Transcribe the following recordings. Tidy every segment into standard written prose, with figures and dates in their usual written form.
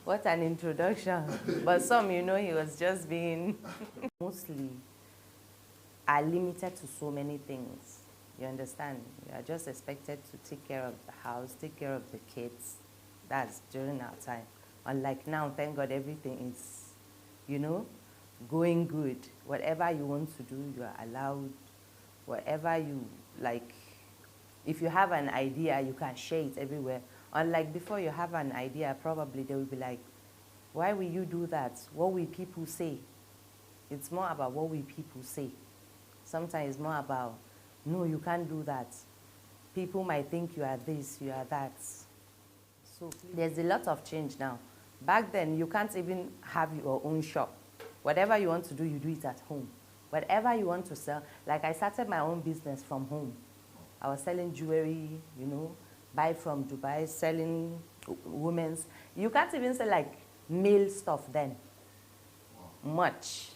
What an introduction. But some, he was just being mostly are limited to so many things. You understand? You are just expected to take care of the house, take care of the kids. That's during our time. Unlike now, thank God everything is, going good. Whatever you want to do, you are allowed. Whatever you like, if you have an idea, you can share it everywhere. Unlike before, you have an idea, probably they will be like, why will you do that? What will people say? It's more about what will people say. Sometimes it's more about, no, you can't do that. People might think you are this, you are that. So there's a lot of change now. Back then, you can't even have your own shop. Whatever you want to do, you do it at home. Whatever you want to sell, like I started my own business from home. I was selling jewelry, buy from Dubai, selling women's. You can't even sell like male stuff then. Much,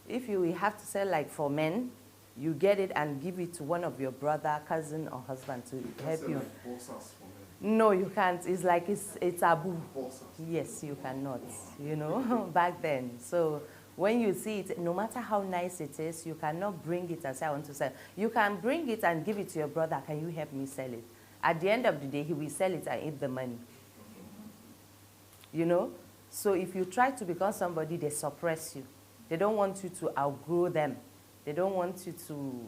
If you have to sell like for men, you get it and give it to one of your brother, cousin, or husband to help you. Like boxers for men. No, you can't. It's like it's taboo. Boxers. Yes, you cannot, back then. So when you see it, no matter how nice it is, you cannot bring it and say, I want to sell. You can bring it and give it to your brother. Can you help me sell it? At the end of the day, he will sell it and eat the money. So if you try to become somebody, they suppress you. They don't want you to outgrow them. They don't want you to,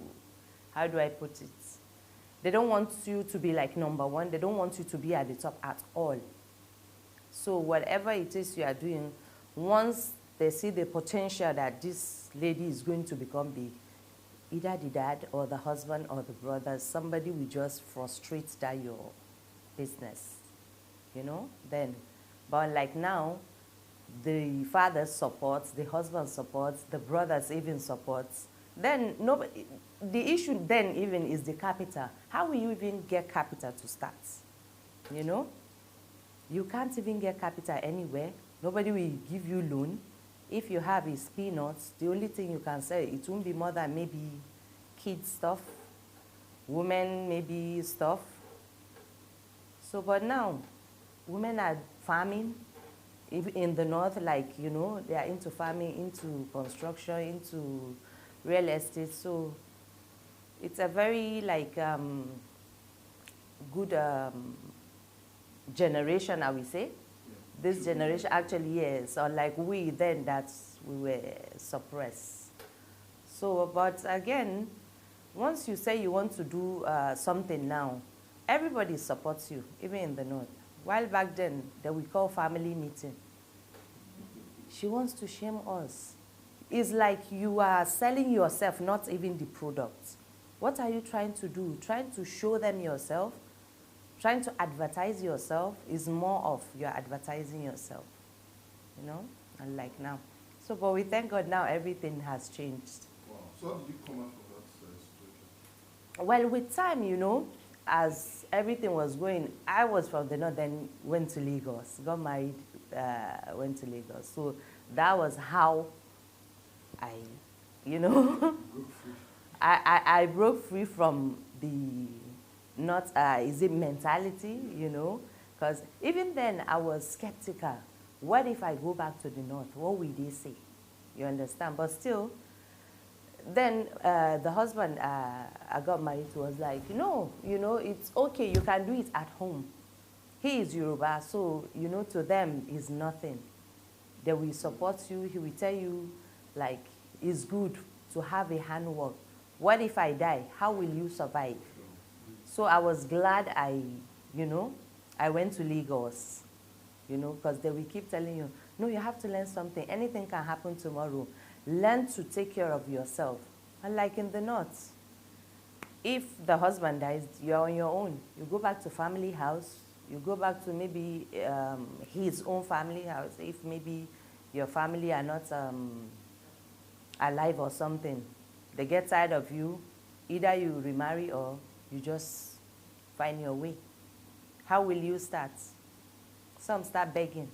how do I put it? They don't want you to be like number one. They don't want you to be at the top at all. So whatever it is you are doing, once they see the potential that this lady is going to become big, either the dad or the husband or the brother, somebody will just frustrate that your business, then. But like now, the father supports, the husband supports, the brothers even supports. Then nobody, the issue then even is the capital. How will you even get capital to start? You can't even get capital anywhere. Nobody will give you loan. If you have is peanuts, the only thing you can sell, it won't be more than maybe kids stuff, women maybe stuff. So, but now, women are farming. In the north, like, they are into farming, into construction, into real estate. So it's a very, good generation, I would say. Yeah. This generation, actually, yes. Unlike we then, we were suppressed. So, but again, once you say you want to do something now, everybody supports you, even in the north. While back then, that we call family meeting. She wants to shame us. It's like you are selling yourself, not even the product. What are you trying to do? Trying to show them yourself? Trying to advertise yourself is more of you're advertising yourself, unlike now. So, but we thank God now everything has changed. Wow. So how did you come out from that situation? Well, with time, as everything was going, I was from the north, then went to Lagos, got married, went to Lagos. So that was how I, I broke free from the is it mentality, because even then I was skeptical. What if I go back to the north? What will they say? You understand? But still, then the husband I got married to was like, no, it's okay. You can do it at home. He is Yoruba, so, to them is nothing. They will support you. He will tell you, like, it's good to have a handwork. What if I die? How will you survive? So I was glad I went to Lagos, because they will keep telling you, no, you have to learn something. Anything can happen tomorrow. Learn to take care of yourself. Unlike in the north, if the husband dies, you're on your own. You go back to family house. You go back to maybe his own family house. If maybe your family are not alive or something, they get tired of you. Either you remarry or you just find your way. How will you start? Some start begging.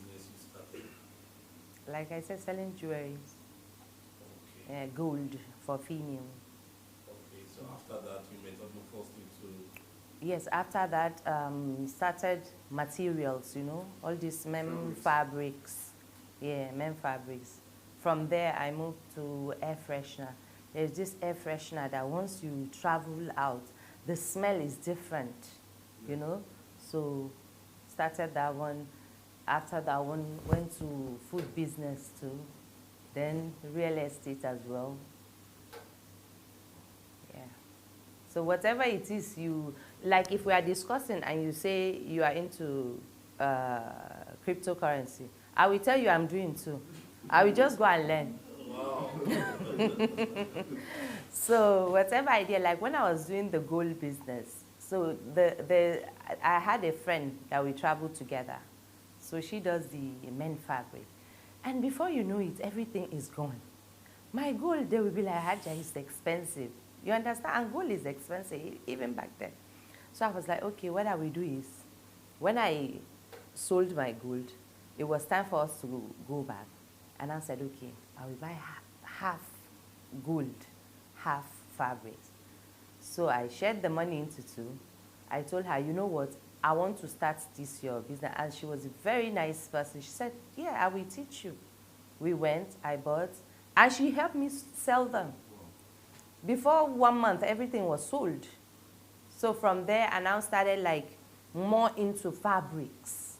Yes, you started. Like I said, selling jewelry. Okay. Gold for female. Okay, so after that, you made up first into Yes, after that, started materials, you know, all these men fabrics. Yeah, men fabrics. From there, I moved to air freshener. There's this air freshener that once you travel out, the smell is different, you know. So, started that one. After that one, went to food business too. Then real estate as well. Yeah. So whatever it is you, like if we are discussing and you say you are into cryptocurrency, I will tell you I'm doing too. I will just go and learn. Wow. So whatever idea, like when I was doing the gold business, so I had a friend that we traveled together. So she does the men fabric. And before you know it, everything is gone. My gold, they will be like, Hajia, is expensive. You understand? And gold is expensive, even back then. So I was like, okay, what I will do is, when I sold my gold, it was time for us to go back. And I said, okay, I will buy half gold, half fabrics. So I shared the money into two. I told her, you know what, I want to start this your business. And she was a very nice person. She said, yeah, I will teach you. We went, I bought, and she helped me sell them. Before 1 month, everything was sold. So from there, I now started like more into fabrics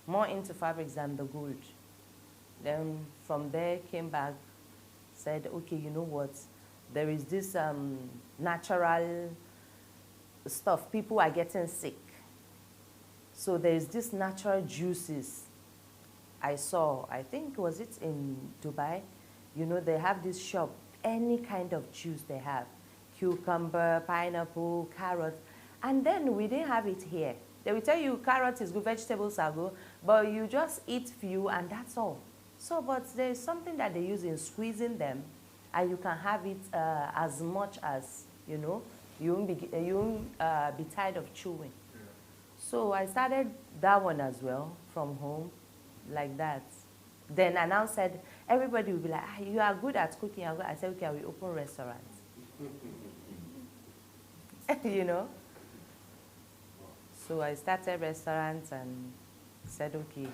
than the gold. Then from there, came back, said, okay, you know what? There is this natural stuff. People are getting sick. So there's this natural juices I saw. I think, was it in Dubai? You know, they have this shop. Any kind of juice they have. Cucumber, pineapple, carrot. And then we didn't have it here. They will tell you carrot is good, vegetables are good, but you just eat few and that's all. So, but there's something that they use in squeezing them, and you can have it as much as, you know, you won't be tired of chewing. Yeah. So I started that one as well from home, like that. Then I now said, everybody will be like, ah, you are good at cooking. I said, okay, I will open restaurants. You know? So I started restaurants and said, okay,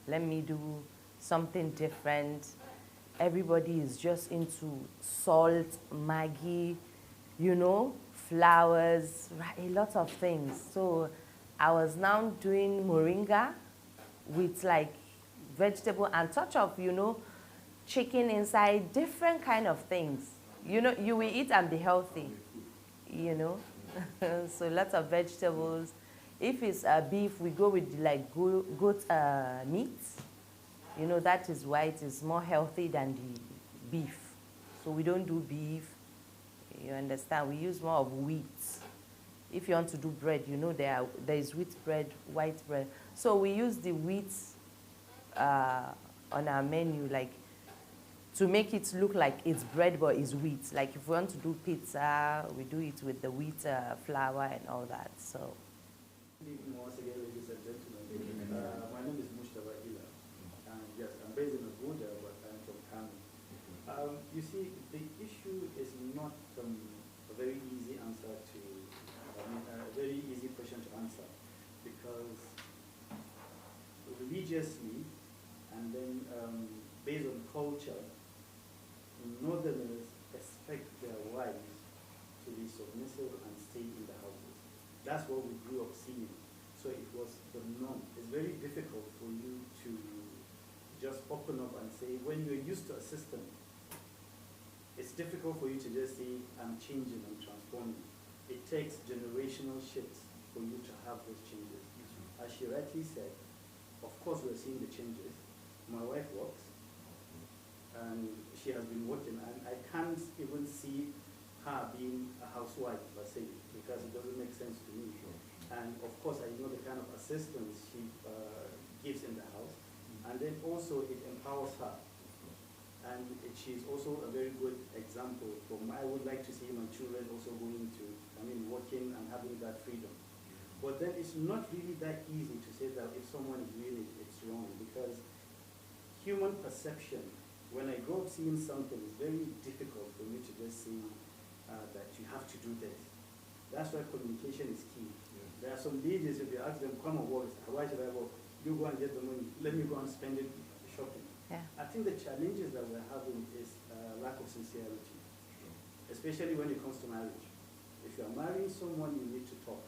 let me do something different. Everybody is just into salt, Maggi, you know, flowers, a lot of things. So I was now doing moringa with like vegetable and touch of, you know, chicken inside, different kind of things. You know, you will eat and be healthy, you know. So lots of vegetables. If it's beef, we go with like goat meat. You know, that is why it is more healthy than the beef. So we don't do beef. You understand? We use more of wheat. If you want to do bread, you know there is wheat bread, white bread. So we use the wheat on our menu, like to make it look like it's bread but it's wheat. Like if we want to do pizza, we do it with the wheat flour and all that. So. Once again, ladies and gentlemen, my name is Mustafa Ila, and yes, I'm based in Abuja, but I'm from Kano. You see, the issue is not a very easy answer to, a very easy question to answer, because religiously and then based on culture, Northerners expect their wives to be submissive and stay in the houses. That's what we grew up seeing. So it was the norm. It's very difficult for you to just open up and say, when you're used to a system, it's difficult for you to just say, I'm changing, I'm transforming. It takes generational shifts for you to have those changes. As she rightly said, of course we're seeing the changes. My wife works, and she has been working, and I can't even see her being a housewife, per se, because it doesn't make sense to me. And of course, I know the kind of assistance she gives in the house, and then also it empowers her. And she's also a very good example I would like to see my children also going to, working and having that freedom. But then it's not really that easy to say that if someone is doing it, it's wrong, because human perception, when I grow up seeing something, it's very difficult for me to just say that you have to do this. That's why communication is key. Yeah. There are some ladies, if you ask them, come and work, why should I work? You go and get the money. Let me go and spend it shopping. Yeah. I think the challenges that we're having is lack of sincerity, especially when it comes to marriage. If you are marrying someone, you need to talk.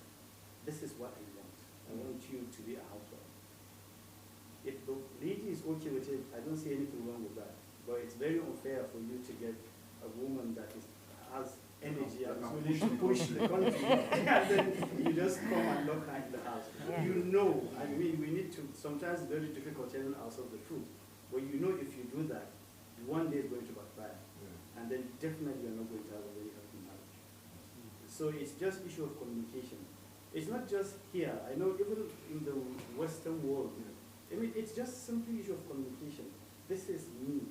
This is what I want. I want you to be a housewife. If the lady is okay with it, I don't see anything wrong with that. But it's very unfair for you to get a woman that has energy and is willing to push the country, and then you just come and lock her in the house. Yeah. You know, and we need to, sometimes it's very difficult telling ourselves the truth. But you know if you do that, one day it's going to backfire. Yeah. And then definitely you're not going to have a very happy marriage. So it's just issue of communication. It's not just here. I know even in the Western world, I mean, it's just simply issue of communication. This is me.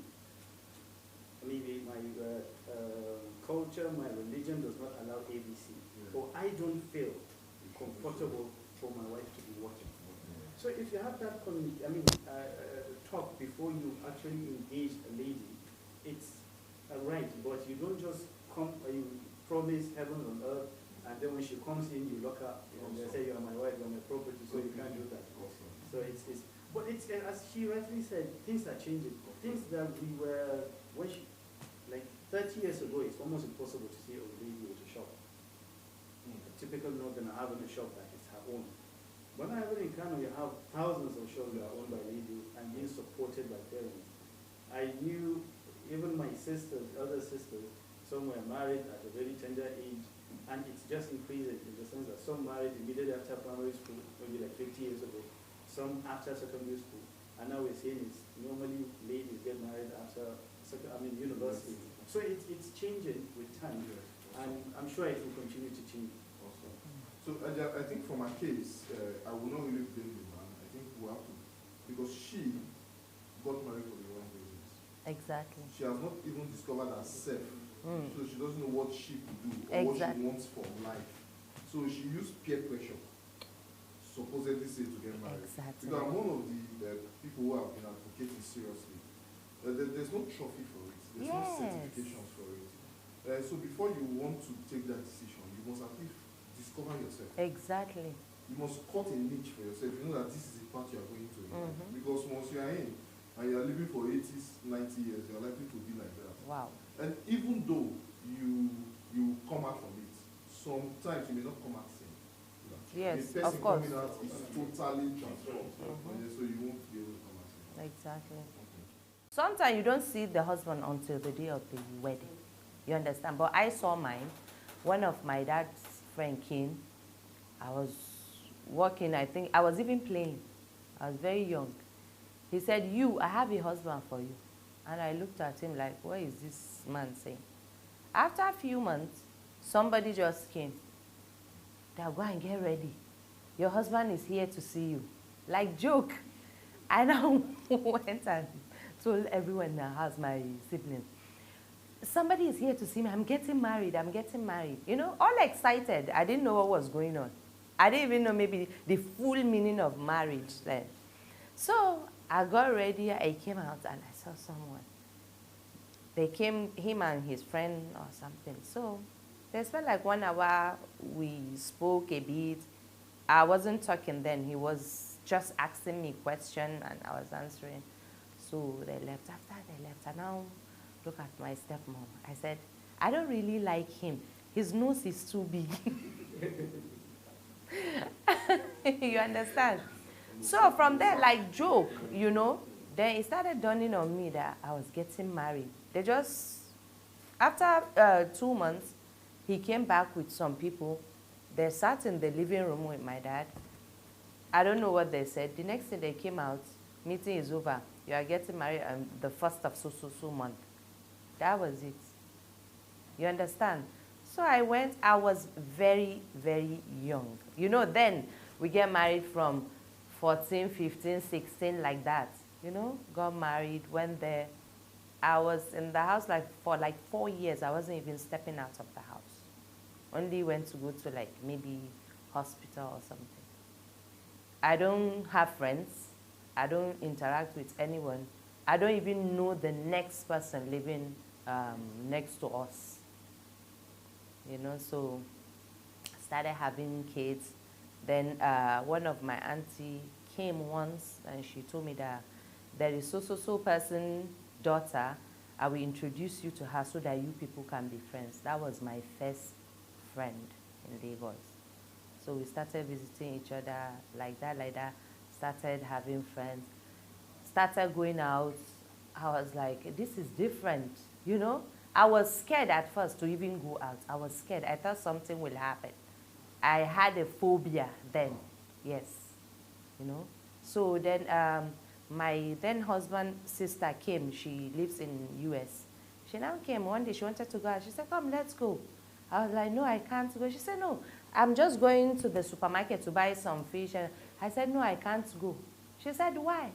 Maybe my culture, my religion does not allow ABC. Yeah. Or I don't feel comfortable for my wife to be watching. So if you have that talk before you actually engage a lady, it's a right, but you don't just come, you promise heaven on earth, and then when she comes in, you lock her, and they say, you are my wife, you are my property, so you can't do that. So but it's, as she rightly said, things are changing. Things that we were, when she, like 30 years ago, it's almost impossible to see a lady with a shop. A typical northerner having a shop that is her own. When I live in Kano, you have thousands of shops that are owned by ladies and being supported by parents. I knew even my sisters, other sisters, some were married at a very tender age, and it's just increasing in the sense that some married immediately after primary school, maybe like 50 years ago, some after secondary school, and now we're seeing it's normally ladies get married after university. So it's changing with time, and I'm sure it will continue to change. Awesome. So I think for my case, I will not really blame the man. I think we have to, because she got married for the wrong reasons. Exactly. She has not even discovered herself, so she doesn't know what she could do or what she wants from life. So she used peer pressure, supposedly say, to get married. Exactly. Because I'm one of the people who have been advocating seriously. There's no trophy for it. There's no certifications for it. So before you want to take that decision, you must at least discover yourself. Exactly. You must cut a niche for yourself. You know that this is the path you are going to. Because once you are in and you are living for 80, 90 years, you are likely to be like that. Wow. And even though you come out from it, sometimes you may not come out same. Yes, the person of course. coming out is totally transformed. So you won't be able to come out same. Exactly. Okay. Sometimes you don't see the husband until the day of the wedding. You understand? But I saw mine. One of my dad's friend came. I was working, I think. I was even playing. I was very young. He said, I have a husband for you. And I looked at him like, what is this man saying? After a few months, somebody just came. They'll go and get ready. Your husband is here to see you. Like joke. And I went and told everyone in the house, my siblings, somebody is here to see me. I'm getting married. I'm getting married. You know, all excited. I didn't know what was going on. I didn't even know maybe the full meaning of marriage then. So I got ready. I came out and I saw someone. They came, him and his friend or something. So they spent like 1 hour. We spoke a bit. I wasn't talking then. He was just asking me questions and I was answering. So they left. After they left, I now look at my stepmom. I said, I don't really like him. His nose is too big. You understand? So from there, like joke, you know, then it started dawning on me that I was getting married. They just, after 2 months, he came back with some people. They sat in the living room with my dad. I don't know what they said. The next thing they came out, meeting is over. You are getting married on the 1st of so month. That was it. You understand? So I went, I was very, very young. You know, then we get married from 14, 15, 16, like that. You know, got married, went there. I was in the house for 4 years. I wasn't even stepping out of the house. Only went to go to maybe hospital or something. I don't have friends. I don't interact with anyone. I don't even know the next person living next to us. You know, so I started having kids. Then one of my auntie came once and she told me that there is so person daughter. I will introduce you to her so that you people can be friends. That was my first friend in Lagos. So we started visiting each other like that, started having friends, started going out. I was like, this is different, you know? I was scared at first to even go out. I was scared. I thought something will happen. I had a phobia then, yes, you know. So then my then husband's sister came. She lives in US. She now came one day. She wanted to go out. She said, come, let's go. I was like, no, I can't go. She said, no, I'm just going to the supermarket to buy some fish. And I said, no, I can't go. She said, why?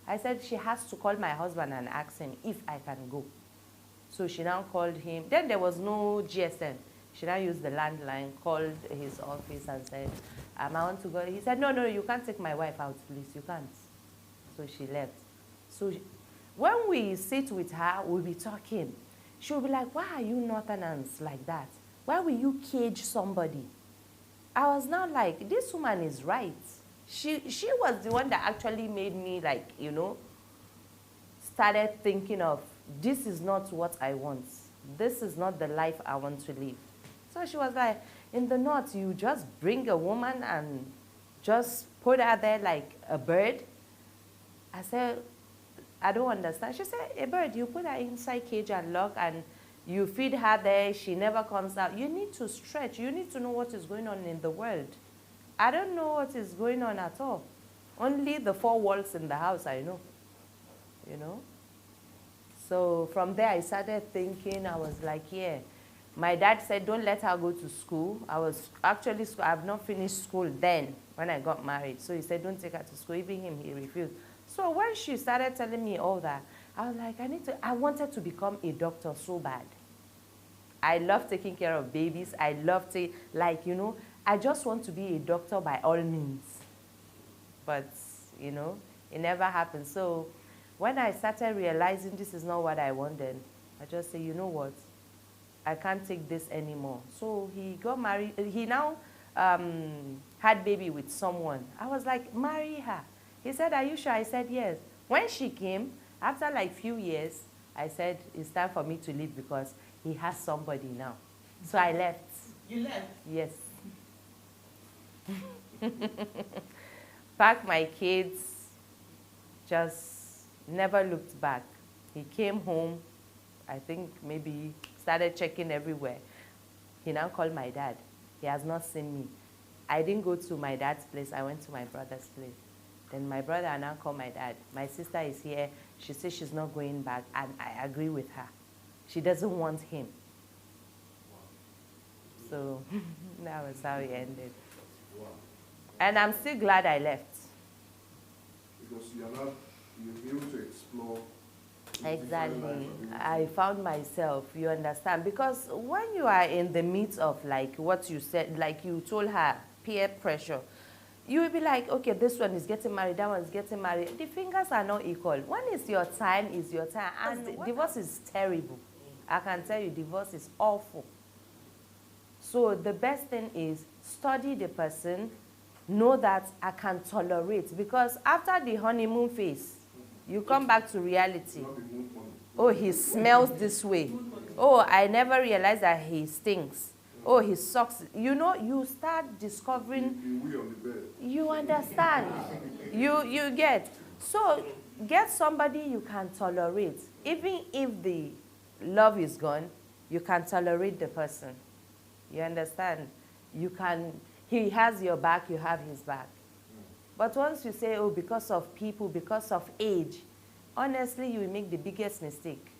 I said, she has to call my husband and ask him if I can go. So she now called him. Then there was no GSM. She now used the landline, called his office and said, I want to go. He said, no, no, you can't take my wife out, please. You can't. So she left. So when we sit with her, we'll be talking. She'll be like, why are you Northerners like that? Why will you cage somebody? I was now like, this woman is right. She was the one that actually made me, like, you know, started thinking of, this is not what I want. This is not the life I want to live. So she was like, in the North, you just bring a woman and just put her there like a bird. I said, I don't understand. She said, a bird, you put her inside cage and lock and you feed her there, she never comes out. You need to stretch. You need to know what is going on in the world. I don't know what is going on at all. Only the four walls in the house I know, you know. So from there I started thinking, I was like, yeah. My dad said, don't let her go to school. I was actually, I've not finished school then when I got married. So he said, don't take her to school. Even him, he refused. So when she started telling me all that, I was like, I wanted to become a doctor so bad. I love taking care of babies. I love to, like, you know, I just want to be a doctor by all means. But, you know, it never happened. So when I started realizing this is not what I wanted, I just said, you know what? I can't take this anymore. So he got married. He now had baby with someone. I was like, marry her. He said, are you sure? I said, yes. When she came, after like few years, I said, it's time for me to leave because he has somebody now. So I left. You left? Yes. Packed my kids, just never looked back. He came home, I think maybe started checking everywhere. He now called my dad. He has not seen me. I didn't go to my dad's place. I went to my brother's place. Then my brother now called my dad. My sister is here. She says she's not going back, and I agree with her. She doesn't want him. So that was how it ended. Wow. And I'm still glad I left. Because you'll be able to explore. Exactly. I found myself, you understand? Because when you are in the midst of, like what you said, like you told her, peer pressure, you will be like, okay, this one is getting married, that one is getting married. The fingers are not equal. When is your time, is your time. And divorce is terrible. I can tell you, divorce is awful. So the best thing is study the person, know that I can tolerate. Because after the honeymoon phase, you come back to reality. Oh, he smells this way. Oh, I never realized that he stinks. Oh, he sucks. You know, you start discovering. You understand. You get. So get somebody you can tolerate. Even if the love is gone, you can tolerate the person. You understand? You can. He has your back, you have his back. But once you say, oh, because of people, because of age, honestly, you will make the biggest mistake.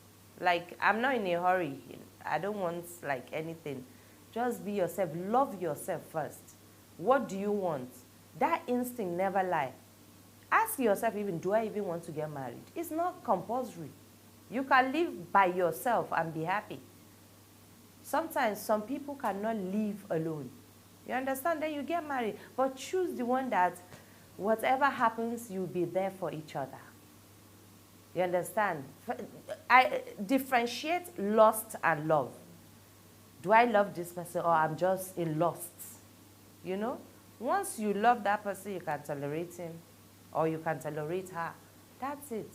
Like, I'm not in a hurry. I don't want, like, anything. Just be yourself. Love yourself first. What do you want? That instinct never lies. Ask yourself even, do I even want to get married? It's not compulsory. You can live by yourself and be happy. Sometimes some people cannot live alone. You understand? Then you get married. But choose the one that whatever happens, you'll be there for each other. You understand? I differentiate lust and love. Do I love this person or I'm just in lust? You know? Once you love that person, you can tolerate him or you can tolerate her. That's it.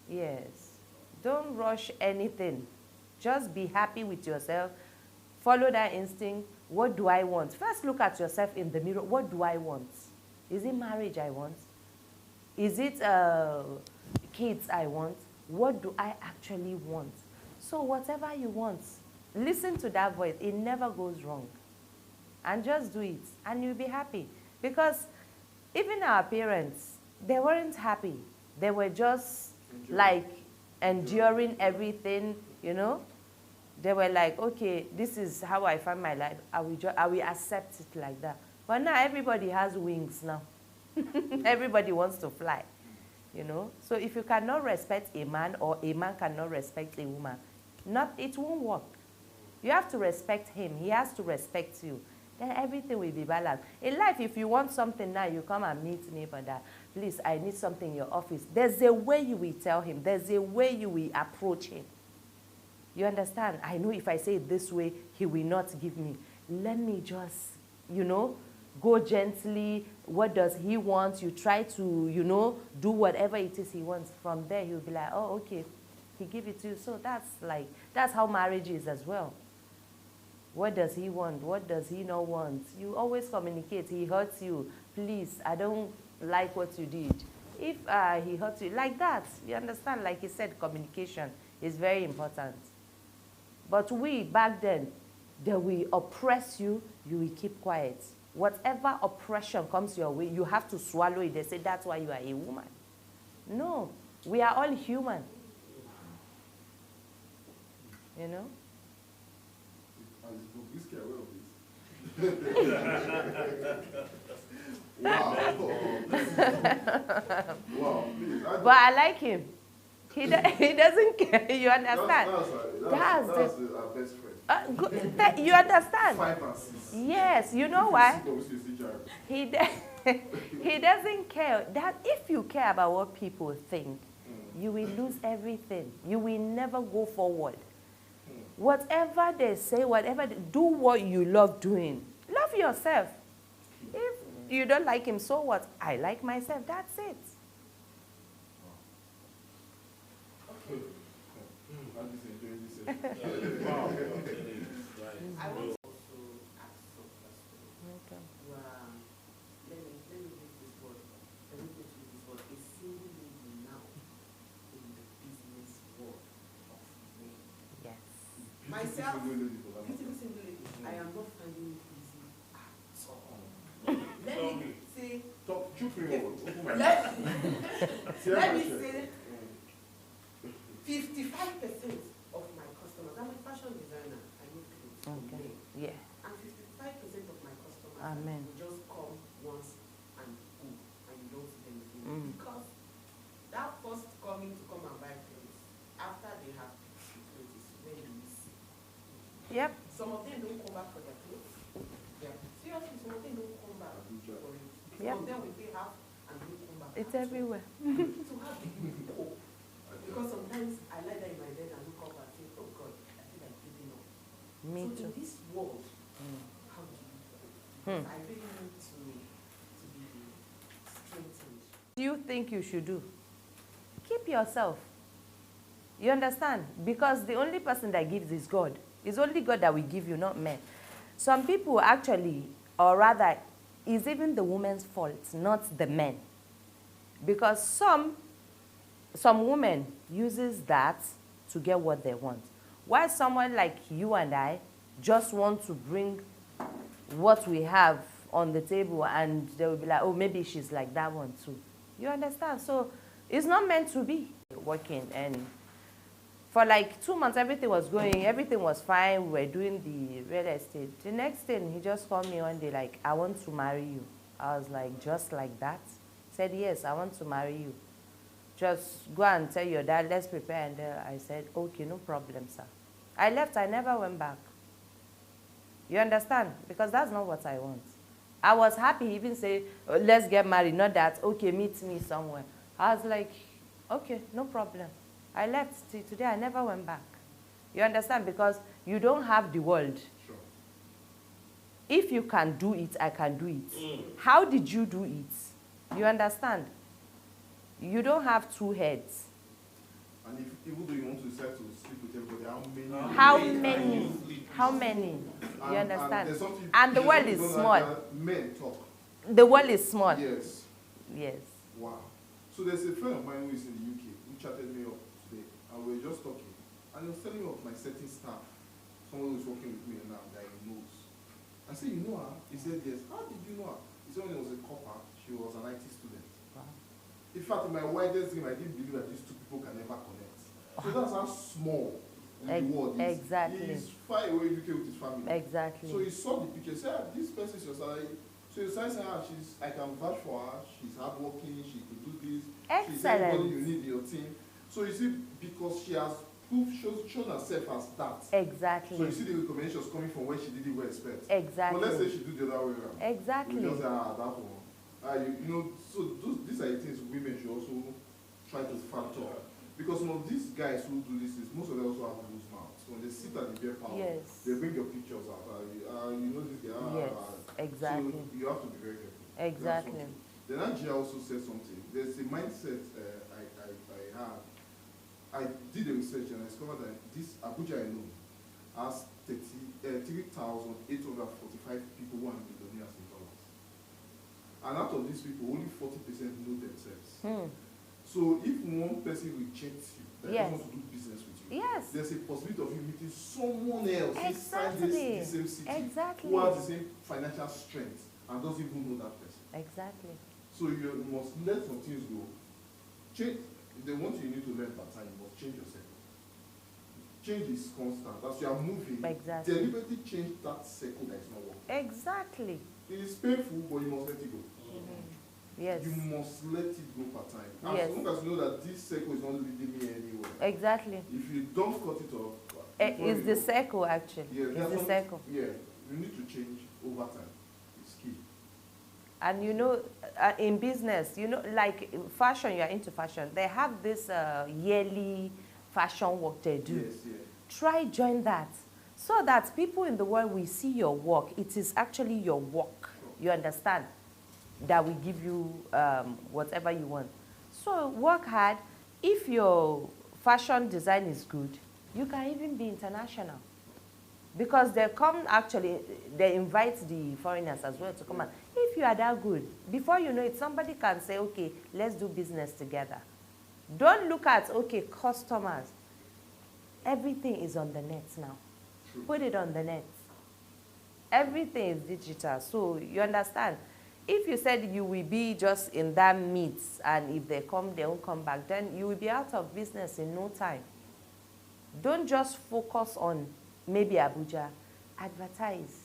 Yes. Don't rush anything. Just be happy with yourself. Follow that instinct. What do I want? First look at yourself in the mirror. What do I want? Is it marriage I want? Is it kids I want? What do I actually want? So whatever you want, listen to that voice. It never goes wrong. And just do it. And you'll be happy. Because even our parents, they weren't happy. They were just like enduring everything, you know. They were like, okay, this is how I find my life. I will accept it like that. But now everybody has wings now. Everybody wants to fly, you know. So if you cannot respect a man or a man cannot respect a woman, it won't work. You have to respect him. He has to respect you. Then everything will be balanced. In life, if you want something now, you come and meet me for that. Please, I need something in your office. There's a way you will tell him. There's a way you will approach him. You understand? I know if I say it this way, he will not give me. Let me just, you know, go gently. What does he want? You try to, you know, do whatever it is he wants. From there, he'll be like, oh, okay. He give it to you. So that's how marriage is as well. What does he want? What does he not want? You always communicate. He hurts you. Please, I don't like what you did. If he hurts you, like that, you understand? Like he said, communication is very important. But we, back then, they will oppress you, you will keep quiet. Whatever oppression comes your way, you have to swallow it. They say, that's why you are a woman. No, we are all human. You know? Wow. Wow, please. But I like him. He doesn't care. You understand? That's our best friend. You understand? 5 and 6. Yes. You know why? He doesn't care. That if you care about what people think, you will lose everything. You will never go forward. Whatever they say, do what you love doing. Love yourself. If you don't like him, so what? I like myself. That's it. Wow. I want to also ask some questions. Okay. Let me use this word. Let me use this word. A single lady now in the business world of men. Yes. Myself, beautiful single lady. I am not finding it easy at all. Let me say. Let me say. 55% of my customers. I'm a fashion designer. I make clothes for men. Yeah. And 55% of my customers Amen. will just come once and go, and you don't see them again. Because that first coming to come and buy clothes, after they have picked the clothes, is when you see. Yep. Some of them don't come back for their clothes. Yeah. Seriously, some of them don't come back for it. Some Yep. of them will pay half and don't come back. It's everywhere. To have the hope. Because sometimes I lie down in my bed and look up and think, oh God, I feel like giving up. Me So too. in this world, how do you do it? Because I really need to be strengthened. Do you think you should do? Keep yourself. You understand? Because the only person that gives is God. It's only God that will give you, not men. Some people actually, or rather, it's even the woman's fault, not the men. Because some women uses that to get what they want. While someone like you and I just want to bring what we have on the table and they will be like, oh, maybe she's like that one too. You understand? So it's not meant to be working. And for like 2 months, everything was going, everything was fine. We were doing the real estate. The next thing, he just called me one day like, I want to marry you. I was like, just like that? He said, yes, I want to marry you. Just go and tell your dad, let's prepare. And I said, okay, no problem, sir. I left, I never went back. You understand? Because that's not what I want. I was happy he even say, oh, let's get married, not that, okay, meet me somewhere. I was like, okay, no problem. I left. Till today, I never went back. You understand? Because you don't have the world. Sure. If you can do it, I can do it. How did you do it? You understand? You don't have two heads. And if even though you want to decide to sleep with everybody, How many? How many? You understand? And the world is small. Men talk. The world is small. Yes. Yes. Wow. So there's a friend of mine who is in the UK who chatted me up today, and we were just talking, and he was telling me of my certain staff, someone who's working with me now that he knows. I said, you know her? He said, yes. How did you know her? He said, when he was a copper, she was an IT student. Wow. In fact, in my widest dream, I didn't believe that these two people can never connect. So that's how small the world is. Exactly. He's far away in UK with his family. Exactly. So he saw the picture, said, ah, this person is your salary. So he started saying, ah, I can vouch for her, she's hardworking, she could do this. She's everybody you need in your team. So you see, because she has shown herself as that. Exactly. So you see the recommendations coming from where she didn't even expect. Exactly. But let's say she do the other way around. Exactly. We just say, ah, that one. You know, so these are the things women should also try to factor. Because some of these guys who do this, most of them also have loose mouths. When they sit at the beer parlor, yes, they bring your pictures out. You know this guy. Yes, exactly. So you have to be very careful. Exactly. Then Hajia also said something. There's a mindset I have. I did a research and I discovered that this Abuja alone has 3,845 people who are millionaires in dollars. And out of these people, only 40% know themselves. So if one person rejects you, that yes, doesn't want to do business with you, yes, there's a possibility of you meeting someone else inside exactly, the same city exactly, who has the same financial strength and doesn't even know that person. Exactly. So you must let some things go. Change. The one thing you need to learn per time, you must change yourself. Change is constant. As you are moving, exactly, deliberately change that circle that is not working. Exactly. It is painful, but you must let it go. Yes. You must let it go per time. Yes. As long as you know that this circle is not leading me anywhere. Exactly. If you don't cut it off, it's the circle actually. Yeah, it's the circle. Yeah, you need to change over time. It's key. And you know, in business, you know, like fashion, you are into fashion. They have this yearly fashion work they do. Yes, yeah. Try join that, so that people in the world will see your work. It is actually your work. You understand? That will give you whatever you want. So work hard. If your fashion design is good, you can even be international. Because they come, actually, they invite the foreigners as well to come out. If you are that good, before you know it, somebody can say, okay, let's do business together. Don't look at, okay, customers. Everything is on the net now. True. Put it on the net. Everything is digital, so you understand. If you said you will be just in that meet, and if they come, they won't come back, then you will be out of business in no time. Don't just focus on maybe Abuja. Advertise.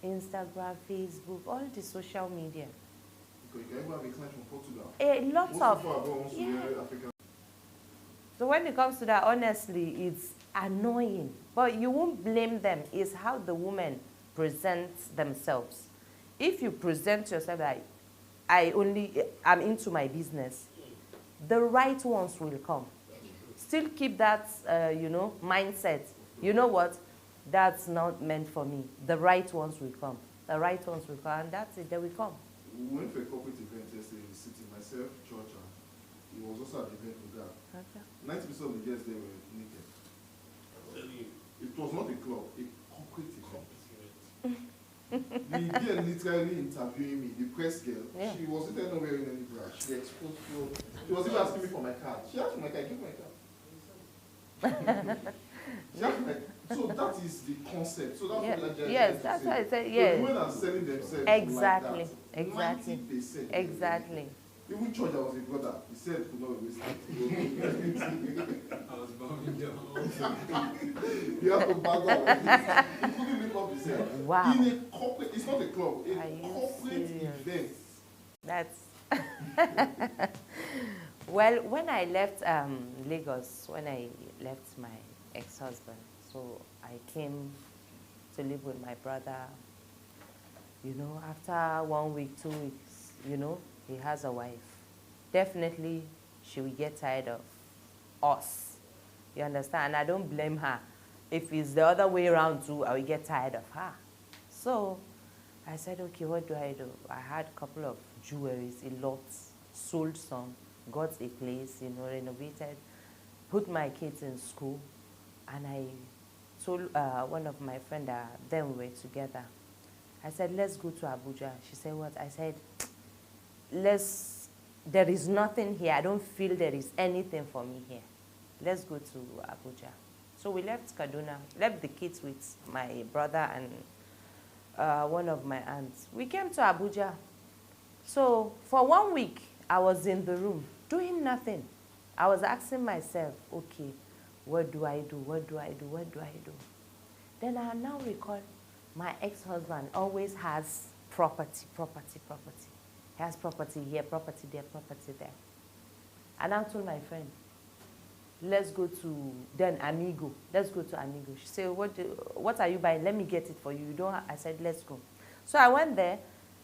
Instagram, Facebook, all the social media. Because you can even have a client from Portugal. A lot Most of, people are going to yeah. Africa. So when it comes to that, honestly, it's annoying. But you won't blame them. It's how the women present themselves. If you present yourself like, I'm into my business, the right ones will come. Still keep that, you know, mindset. You know what? That's not meant for me. The right ones will come. The right ones will come, and that's it. They will come. We went for a corporate event yesterday in the city, myself, Georgia. He was also at the event with that. Okay. 90% of the guests there were naked. It was not a club, a corporate event. The girl literally interviewing me, the press girl. Yeah. She was not wearing any bra. She exposed. She was even asking me for my card. She asked for my card. Give my card. She asked me, so that is the concept. So that's yeah. what I yes, that's what I said. Yes. So the women are selling themselves exactly. like that. Exactly. 90%. Exactly. Even church, I was a brother. He said, could not waste it. I was bowing down. You have to bow down. He couldn't make up himself. Wow. In a corporate, it's not a club, a Are corporate event. That's well, when I left Lagos, when I left my ex-husband, so I came to live with my brother. You know, after 1 week, 2 weeks, you know, he has a wife. Definitely, she will get tired of us. You understand? And I don't blame her. If it's the other way around too, I will get tired of her. So I said, okay, what do? I had a couple of jewelries, a lot, sold some, got a place, renovated, put my kids in school, and I told one of my friends that then we were together. I said, let's go to Abuja. She said, what? I said, there is nothing here. I don't feel there is anything for me here. Let's go to Abuja. So we left Kaduna, left the kids with my brother and one of my aunts. We came to Abuja. So for 1 week, I was in the room doing nothing. I was asking myself, okay, what do I do? What do I do? What do I do? Then I now recall my ex-husband always has property. He has property here, property there, property there. And I told my friend, let's go to, then Amigo. Let's go to Amigo. She said, what are you buying? Let me get it for you. You don't have, I said, let's go. So I went there.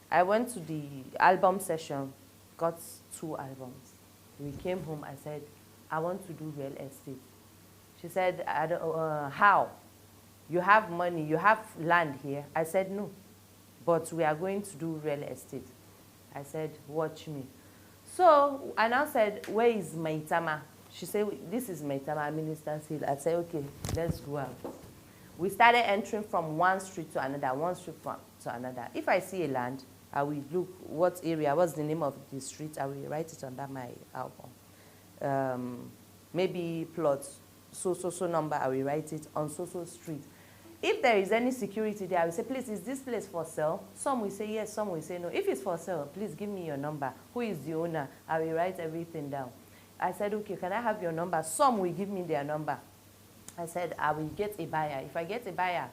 I went to the album session, got 2 albums. We came home. I said, I want to do real estate. She said, how? You have money, you have land here. I said, no, but we are going to do real estate. I said, watch me. So I now said, where is Maitama? She said, this is Maitama, Minister's Hill. I said, okay, let's go out. We started entering from one street to another, one street to another. If I see a land, I will look what area, what's the name of the street, I will write it under my album. Maybe plots, so number, I will write it on so street. If there is any security there, I will say, please, is this place for sale? Some will say yes, some will say no. If it's for sale, please give me your number. Who is the owner? I will write everything down. I said, okay, can I have your number? Some will give me their number. I said, I will get a buyer. If I get a buyer,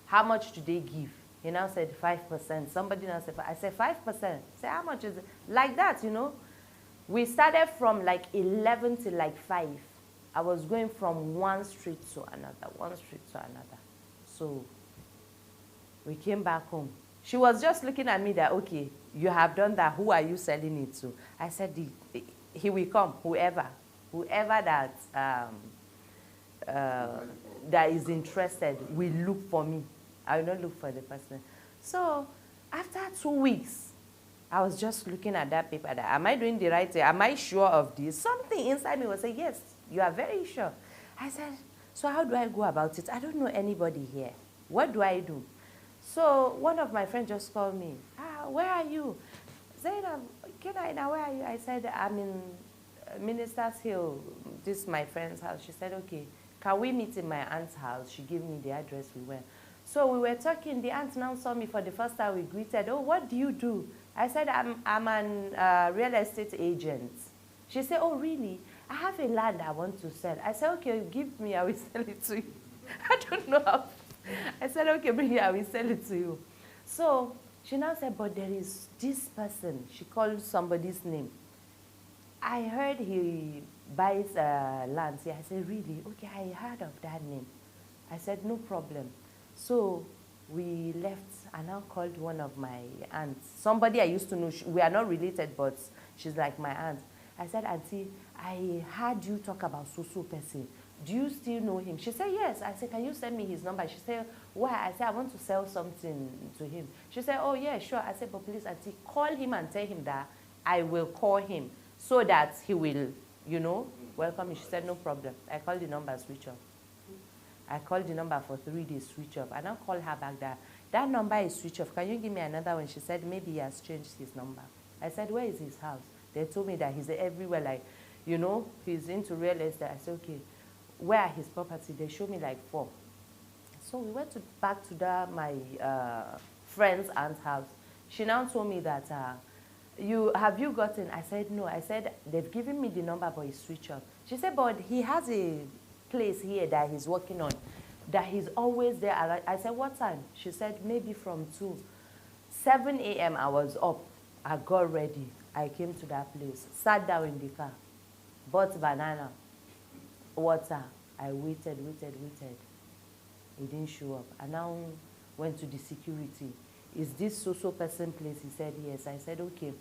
how much do they give? He now said 5%. Somebody now said, I said 5%. I said, how much is it? Like that, We started from like 11 to like 5. I was going from one street to another, one street to another. So we came back home. She was just looking at me that, okay, you have done that. Who are you selling it to? I said, he will come, whoever that that is interested will look for me. I will not look for the person. So after 2 weeks, I was just looking at that paper. That, am I doing the right thing? Am I sure of this? Something inside me was saying, yes, you are very sure. I said, so how do I go about it? I don't know anybody here. What do I do? So one of my friends just called me. Where are you? Zainab, where are you? I said, I'm in Minister's Hill. This is my friend's house. She said, okay, can we meet in my aunt's house? She gave me the address. We went. So we were talking. The aunt now saw me for the first time. We greeted. Oh, what do you do? I said, I'm an real estate agent. She said, oh, really? I have a land I want to sell. I said, okay, give me. I will sell it to you. I don't know how. I said, okay, bring it. I will sell it to you. So she now said, but there is this person. She called somebody's name. I heard he buys land. I said, really? Okay, I heard of that name. I said, no problem. So we left. I now called one of my aunts. Somebody I used to know. We are not related, but she's like my aunt. I said, Auntie, I heard you talk about so person. Do you still know him? She said, yes. I said, can you send me his number? She said, why? I said, I want to sell something to him. She said, oh, yeah, sure. I said, but please, Auntie, call him and tell him that I will call him so that he will, welcome me. She said, no problem. I called the number, switch off. I called the number for 3 days, switch off. I now called her back that number is switch off. Can you give me another one? She said, maybe he has changed his number. I said, where is his house? They told me that he's everywhere, like, he's into real estate. I said, okay, where are his property? They showed me like 4. So we went back to my friend's aunt's house. She now told me that, have you gotten? I said, no. I said, they've given me the number, but it's switched off. She said, but he has a place here that he's working on, that he's always there. I said, what time? She said, maybe from 2. 7 a.m. I was up. I got ready. I came to that place, sat down in the car, bought banana, water. I waited. He didn't show up. I now went to the security. Is this so person place? He said, yes. I said, okay.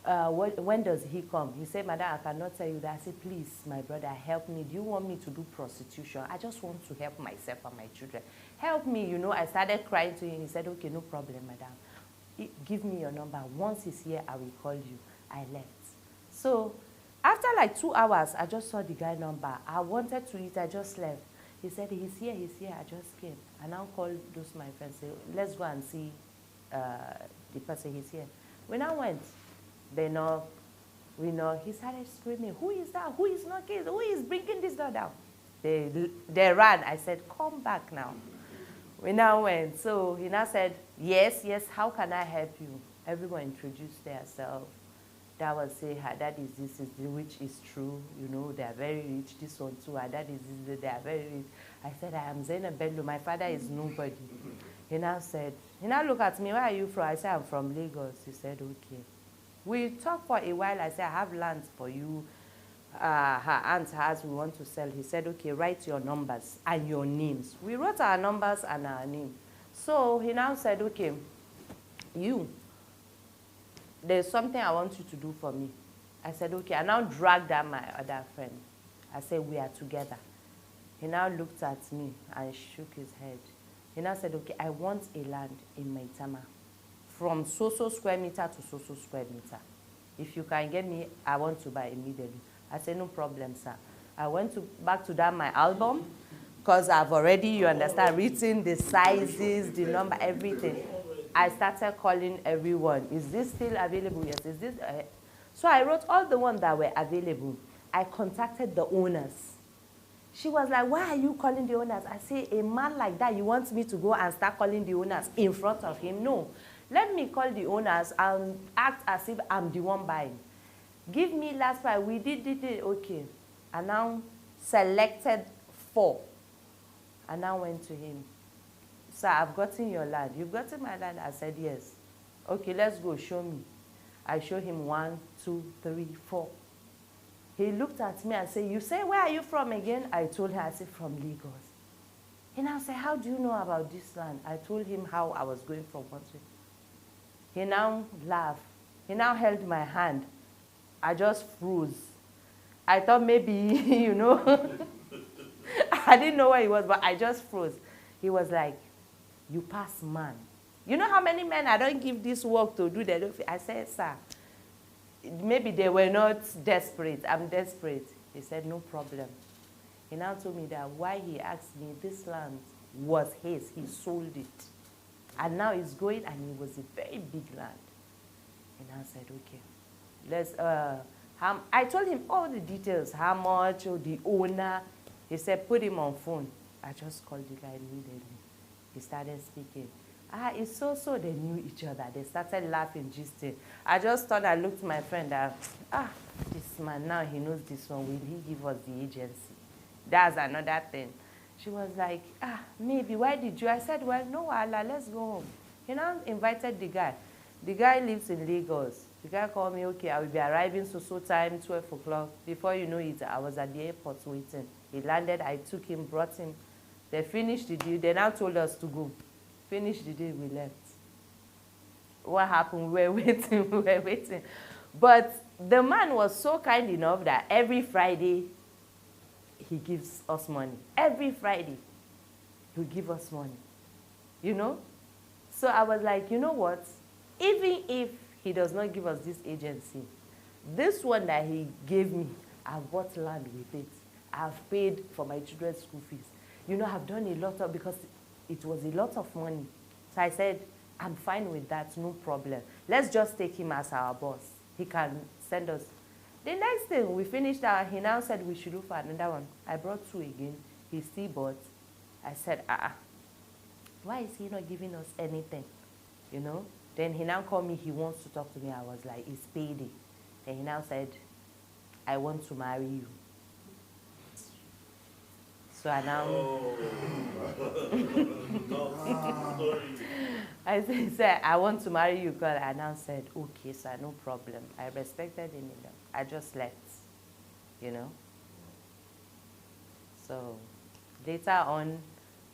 When does he come? He said, Madam, I cannot tell you that. I said, please, my brother, help me. Do you want me to do prostitution? I just want to help myself and my children. Help me, I started crying to him. He said, okay, no problem, Madam. Give me your number. Once he's here, I will call you. I left. So after like 2 hours, I just saw the guy number. I wanted to eat. I just left. He said, he's here, he's here. I just came. I now called those my friends, say, let's go and see the person, he's here. We now went. They know, we know. He started screaming, who is that? Who is knocking? Who is bringing this door down? They ran. I said, come back now. We now went. So he now said, yes, how can I help you? Everyone introduced themselves. That was say, her dad is this, is the which is true. You know, they are very rich. This one too, her dad is this, they are very rich. I said, I am Zainab Bello. My father is nobody. He now said, he now looked at me, where are you from? I said, I'm from Lagos. He said, okay. We talked for a while. I said, I have lands for you. Her aunt has, we want to sell. He said, okay, write your numbers and your names. We wrote our numbers and our name. So he now said, okay, there's something I want you to do for me. I said, okay. I now dragged out my other friend. I said, we are together. He now looked at me and shook his head. He now said, okay, I want a land in Maitama from so-so square meter to so-so square meter. If you can get me, I want to buy immediately. I said, no problem, sir. I went back to that my album because I've already, you understand, written the sizes, the number, everything. I started calling everyone. Is this still available? Yes. Is this? So I wrote all the ones that were available. I contacted the owners. She was like, why are you calling the owners? I say, a man like that, you want me to go and start calling the owners in front of him? No. Let me call the owners and act as if I'm the one buying. Give me last price. We did it. Okay. I now selected 4. I now went to him. Sir, I've gotten your land. You've gotten my land? I said, yes. Okay, let's go. Show me. I showed him 1, 2, 3, 4. He looked at me and said, you say, where are you from again? I told her, I said, from Lagos. He now said, how do you know about this land? I told him how I was going from one street. He now laughed. He now held my hand. I just froze. I thought maybe, you know, I didn't know where he was, but I just froze. He was like, you pass man. You know how many men I don't give this work to do? They don't. I said, sir, maybe they were not desperate. I'm desperate. He said, no problem. He now told me that why he asked me, this land was his. He sold it. And now it's going, and it was a very big land. And I said, okay, let's, I told him all the details, how much, or the owner. He said, put him on phone. I just called the guy immediately. He started speaking. It's so they knew each other. They started laughing, gisting. I just thought, I looked at my friend, this man, now he knows this one. Will he give us the agency? That's another thing. She was like, maybe, why did you? I said, well, no, Allah, let's go home. He now invited the guy. The guy lives in Lagos. The guy called me, okay, I will be arriving so time, 12 o'clock. Before you know it, I was at the airport waiting. He landed, I took him, brought him. They finished the deal. They now told us to go. Finished the deal, we left. What happened? We were waiting. But the man was so kind enough that every Friday, he gives us money. Every Friday, he'll give us money. You know? So I was like, you know what? Even if he does not give us this agency, this one that he gave me, I've bought land with it. I've paid for my children's school fees. You know, I've done a lot of, because it was a lot of money. So I said, I'm fine with that, no problem. Let's just take him as our boss. He can send us. The next thing, we finished he now said we should look for another one. I brought 2 again. He still bought. I said, why is he not giving us anything? You know? Then he now called me, he wants to talk to me. I was like, it's payday. Then he now said, I want to marry you. So I now... I said, I want to marry you, girl. I now said, okay, sir, no problem. I respected him enough. I just left, you know. So later on,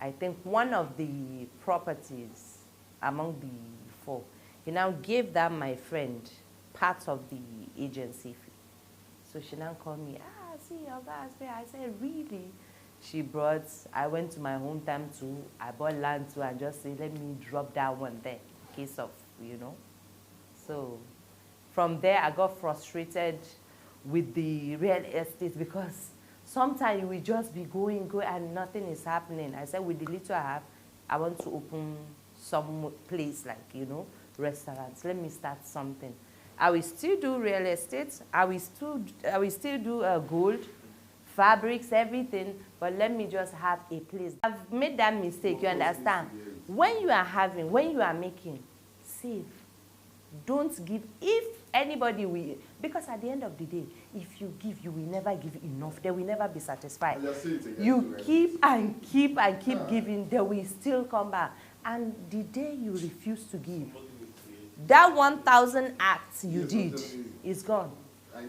I think one of the properties among the 4, he now gave that my friend part of the agency fee. So she now called me, see, your guys pay. I said, really? She brought, I went to my hometown too. I bought land too and just said, let me drop that one there in case of you know. So from there, I got frustrated with the real estate because sometimes you will just be going, and nothing is happening. I said, with the little I have, I want to open some place like, you know, restaurants. Let me start something. I will still do real estate. I will still do gold, fabrics, everything. But let me just have a place. I've made that mistake, you understand? When you are making, save. Don't give. If anybody will, because at the end of the day, if you give, you will never give enough. They will never be satisfied. You keep and keep and keep giving, they will still come back. And the day you refuse to give, that 1,000 acts you did is gone.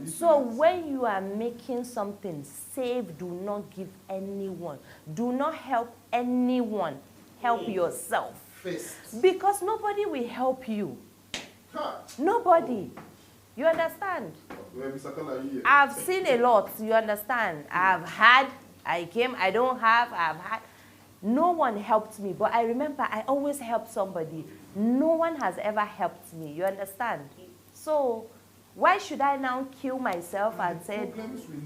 So when you are making something, save, do not give anyone. Do not help anyone. Help yourself. Because nobody will help you. Nobody. You understand? I've seen a lot, you understand? I've had, I came, I don't have, I've had. No one helped me, but I remember I always help somebody. No one has ever helped me, you understand? So why should I now kill myself and say,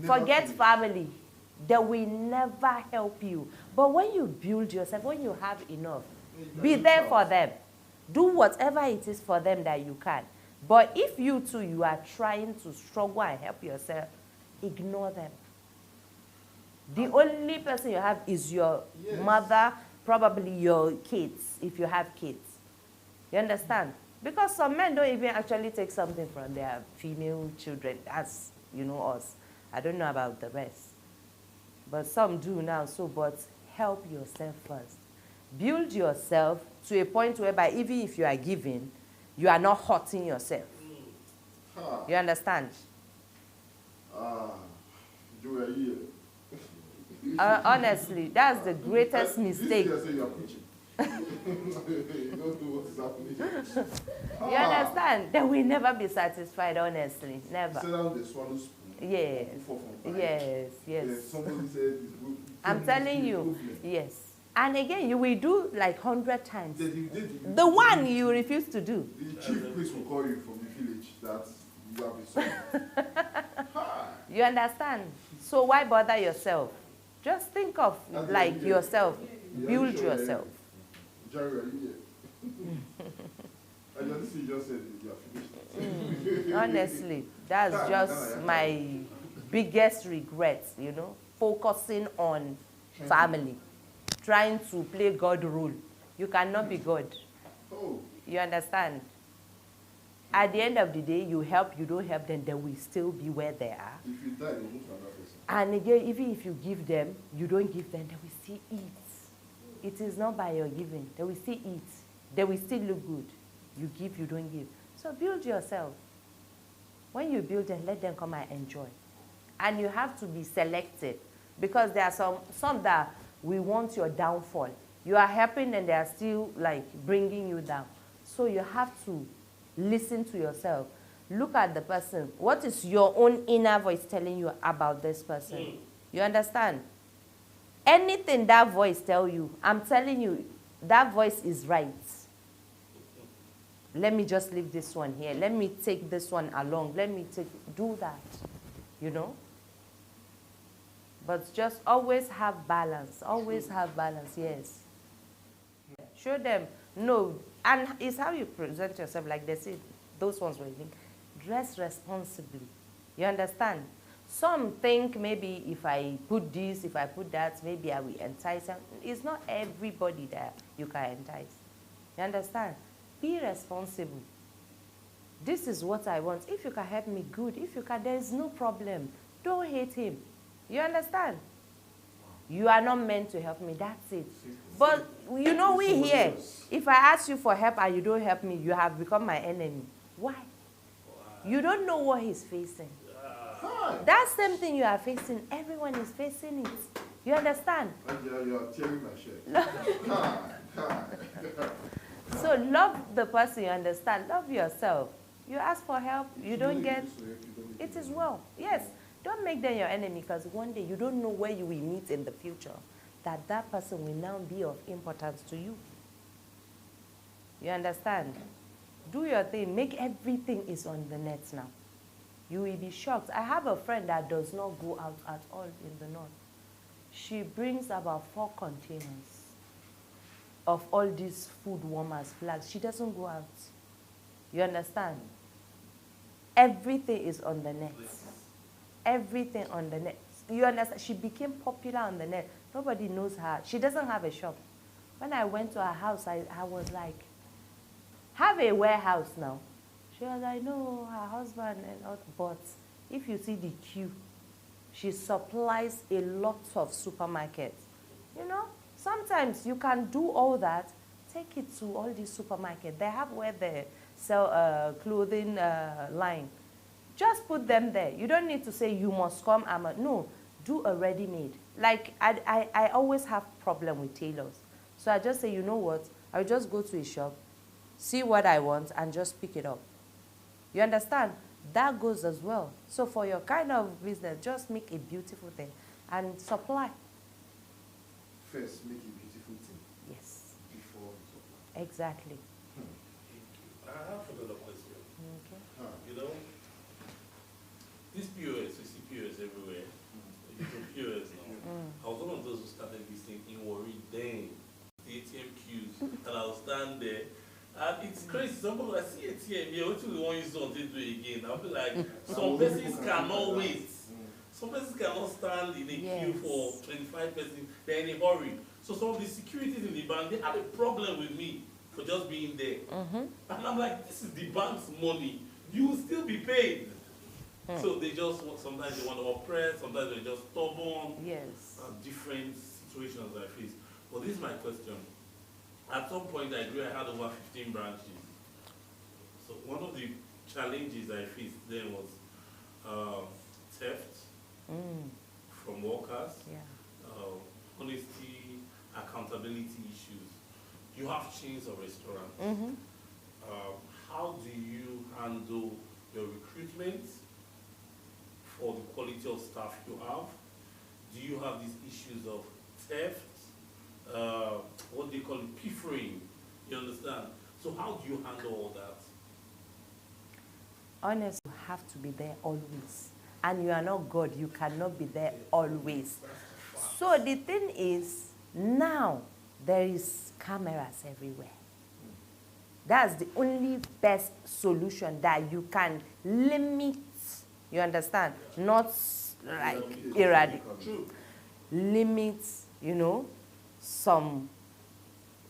forget family? They will never help you. But when you build yourself, when you have enough, be there for them. Do whatever it is for them that you can. But if you too, you are trying to struggle and help yourself, ignore them. The only person you have is your mother, probably your kids, if you have kids. You understand? Because some men don't even actually take something from their female children, as you know us. I don't know about the rest. But some do now, but help yourself first. Build yourself to a point whereby even if you are giving, you are not hurting yourself. You understand? Honestly, that's the greatest mistake. You understand? They will never be satisfied, honestly. Never. Yes. Yes, yes. I'm telling you, yes. And again, you will do like 100 times. The one you refuse to do. The chief priest will call you from the village that you have been sold. You understand? So why bother yourself? Just think of like yourself. Build yourself. Jerry, are you here? I just see you just said you are finished. Honestly, that's just my biggest regret, you know, focusing on family. Trying to play God role. You cannot be God. Oh. You understand? At the end of the day, you help, you don't help them, they will still be where they are. If you die, they will move to another person. And again, even if you give them, you don't give them, they will still eat. It is not by your giving. They will still eat. They will still look good. You give, you don't give. So build yourself. When you build them, let them come and enjoy. And you have to be selective. Because there are some that we want your downfall. You are helping and they are still like bringing you down. So you have to listen to yourself. Look at the person. What is your own inner voice telling you about this person? You understand? Anything that voice tells you, I'm telling you, that voice is right. Let me just leave this one here. Let me take this one along. Do that. You know? But just always have balance. Always have balance, yes. Show them, no. And it's how you present yourself, like they said, those ones were linked. Dress responsibly. You understand? Some think maybe if I put this, if I put that, maybe I will entice them. It's not everybody that you can entice. You understand? Be responsible. This is what I want. If you can help me, good. If you can, there is no problem. Don't hate him. You understand? You are not meant to help me. That's it. But you know we here. If I ask you for help and you don't help me, you have become my enemy. Why? You don't know what he's facing. That same thing you are facing, everyone is facing it. You understand? You are tearing my shirt. So love the person, you understand. Love yourself. You ask for help, you don't get, it is well. Yes. Don't make them your enemy, because one day you don't know where you will meet in the future, that person will now be of importance to you. You understand? Do your thing. Make everything is on the net now. You will be shocked. I have a friend that does not go out at all in the north. She brings about 4 containers of all these food warmers, flags. She doesn't go out. You understand? Everything is on the net. Everything on the net. You understand? She became popular on the net. Nobody knows her. She doesn't have a shop. When I went to her house, I was like, have a warehouse now. She was like, no, her husband and all. But if you see the queue, she supplies a lot of supermarkets. You know, sometimes you can do all that, take it to all these supermarkets. They have where they sell clothing line. Just put them there. You don't need to say you must come. No, do a ready-made. Like, I always have problem with tailors. So I just say, you know what? I'll just go to a shop, see what I want, and just pick it up. You understand? That goes as well. So for your kind of business, just make a beautiful thing and supply. First, make a beautiful thing. Yes. Before you supply. Exactly. I have another question. Okay. You know, this POS, we see POS everywhere. You do POS now. I was one of those who started this thing in worry then. The ATM queues, and I'll stand there. And it's crazy. Somebody, I see ATM here, what do we want you to do again? I'll be like, some persons cannot wait. Some persons cannot stand in a queue for 25 persons. They're in a hurry. So some of the securities in the bank, they had a problem with me for just being there. And I'm like, this is the bank's money. You will still be paid. So they just, sometimes they want to oppress, sometimes they're just stubborn. Yes. Different situations I face. But this is my question. At some point I grew, I had over 15 branches. So one of the challenges I faced then was theft from workers, honesty, accountability issues. You have chains of restaurants. How do you handle your recruitment for the quality of staff you have? Do you have these issues of theft? What they call it, piffering, you understand? So how do you handle all that? Honestly, you have to be there always. And you are not God, you cannot be there always. So the thing is, now there is cameras everywhere. That's the only best solution that you can limit, you understand? Not like eradicate. Limit, you know, some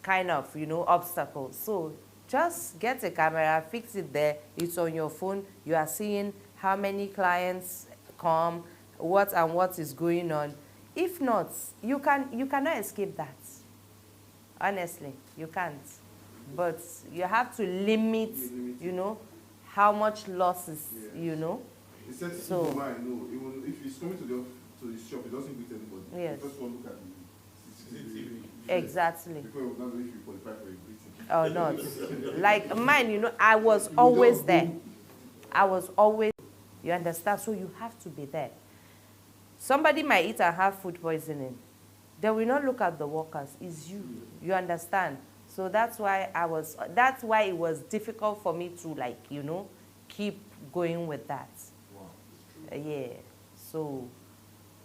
kind of, you know, obstacles. So just get a camera, fix it there, it's on your phone, you are seeing how many clients come, what and what is going on. If not, you cannot escape that. Honestly, you can't. But you have to limit, you know, how much losses, you know. It's said So, people might know, even if he's coming to the shop, he doesn't greet anybody. Yes. The first one look at the CCTV. exactly. Before you know if you qualify for a greeting. Or not. Like mine, you know, I was always there. I was always, you understand? So you have to be there. Somebody might eat and have food poisoning. They will not look at the workers. It's you. You understand? So that's why it was difficult for me to, like, you know, keep going with that. Wow. Yeah. So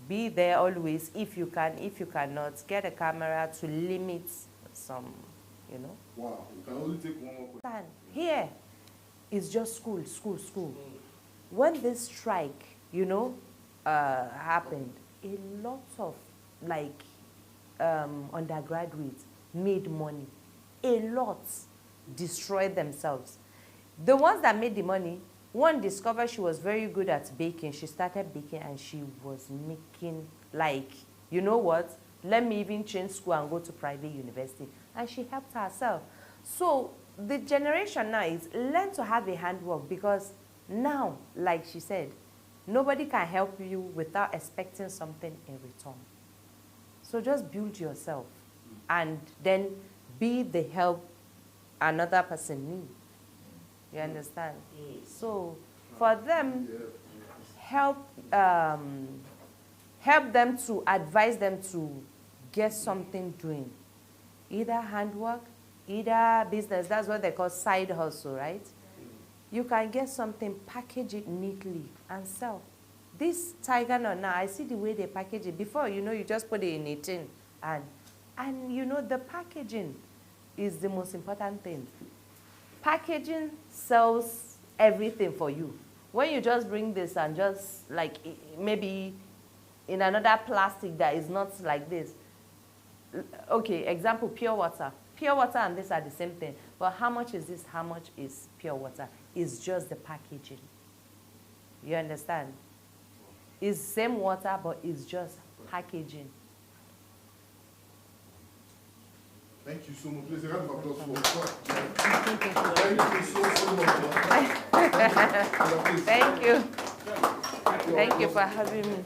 be there always if you can. If you cannot, get a camera to limit some, you know. Wow. You can only take one more question. Here is just school. When this strike, you know, happened, a lot of, like, undergraduates made money. A lot destroyed themselves. The ones that made the money, one discovered she was very good at baking. She started baking and she was making, like, you know what? Let me even change school and go to private university. And she helped herself. So the generation now is learn to have a handwork, because now, like she said, nobody can help you without expecting something in return. So just build yourself and then be the help another person needs. You understand? So for them, help them to advise them to get something doing. Either handwork, either business, that's what they call side hustle, right? You can get something, package it neatly, and sell. This tiger nut now, I see the way they package it. Before, you just put it in a tin, and the packaging is the most important thing. Packaging sells everything for you. When you just bring this and just like maybe in another plastic that is not like this. Okay, example, pure water. Pure water and this are the same thing. But how much is this? How much is pure water? It's just the packaging. You understand? It's same water, but it's just packaging. Thank you so much. Please, a round of applause for Thank you so much. Thank you. Thank you for having me.